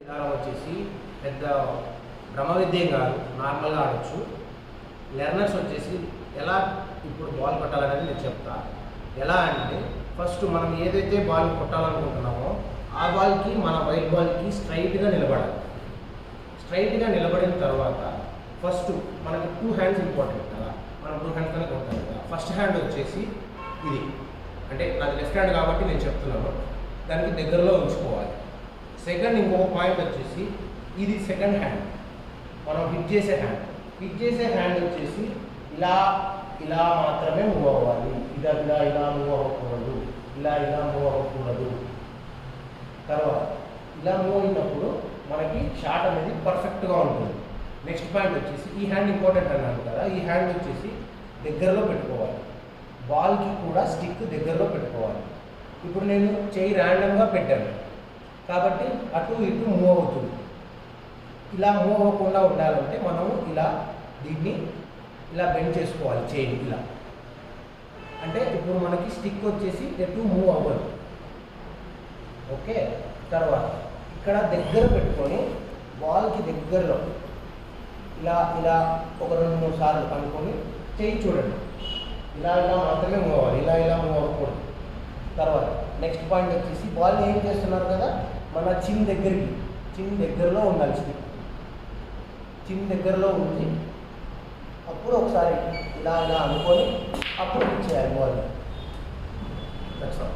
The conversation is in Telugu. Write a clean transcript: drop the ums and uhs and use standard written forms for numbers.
విధానం వచ్చేసి పెద్ద బ్రహ్మ విద్య కాదు, నార్మల్గా ఆడొచ్చు. లెర్నర్స్ వచ్చేసి ఎలా ఇప్పుడు బాల్ కొట్టాలనేది నేను చెప్తా. ఎలా అంటే ఫస్ట్ మనం ఏదైతే బాల్ కొట్టాలనుకుంటున్నామో ఆ బాల్కి మన వైట్ బాల్కి స్ట్రైట్గా నిలబడాలి. స్ట్రైట్గా నిలబడిన తర్వాత ఫస్ట్ మనకి 2 హ్యాండ్స్ ఇంపార్టెంట్ కదా, మనం 2 హ్యాండ్స్తోనే కొట్టాలి కదా. ఫస్ట్ హ్యాండ్ వచ్చేసి ఇది, అంటే నాది లెఫ్ట్ హ్యాండ్ కాబట్టి నేను చెప్తున్నాను, దానికి దగ్గరలో ఉంచుకోవాలి. సెకండ్ ఇంకొక పాయింట్ వచ్చేసి ఇది సెకండ్ హ్యాండ్, మనం హిట్ చేసే హ్యాండ్. హిట్ చేసే హ్యాండ్ వచ్చేసి ఇలా ఇలా మాత్రమే మూవ్ అవ్వాలి. ఇలా ఇలా ఇలా మూవ్ అవ్వకూడదు, ఇలా ఇలా మూవ్ అవ్వకూడదు. తర్వాత ఇలా మూవ్ అయినప్పుడు మనకి షాట్ అనేది పర్ఫెక్ట్గా ఉంటుంది. నెక్స్ట్ పాయింట్ వచ్చేసి ఈ హ్యాండ్ ఇంపార్టెంట్ అన్నాను కదా, ఈ హ్యాండ్ వచ్చేసి దగ్గరలో పెట్టుకోవాలి. బాల్కి కూడా స్టిక్ దగ్గరలో పెట్టుకోవాలి. ఇప్పుడు నేను చెయ్యి ర్యాండమ్గా పెట్టాను కాబట్టి అటు ఇటు మూవ్ అవుతుంది. ఇలా మూవ్ అవ్వకుండా ఉండాలంటే మనము ఇలా దీన్ని ఇలా బెండ్ చేసుకోవాలి చెయ్యి ఇలా. అంటే ఇప్పుడు మనకి స్టిక్ వచ్చేసి ఎటు మూవ్ అవ్వదు. ఓకే, తర్వాత ఇక్కడ దగ్గర పెట్టుకొని బాల్కి దగ్గరలో ఇలా ఇలా ఒక 2-3 సార్లు అనుకొని చెయ్యి చూడండి. ఇలా ఇలా మాత్రమే మూవ్ అవ్వాలి, ఇలా ఇలా మూవ్ అవ్వకూడదు. తర్వాత నెక్స్ట్ పాయింట్ వచ్చేసి బాల్ని ఏం చేస్తున్నారు కదా, మన చిన్ దగ్గరలో ఉండాలి. చిన్ దగ్గరలో ఉంది. అప్పుడు ఒకసారి ఇలా ఇలా అనుకొని అప్పుడు హిట్ చేయాలి బాల్. That's all.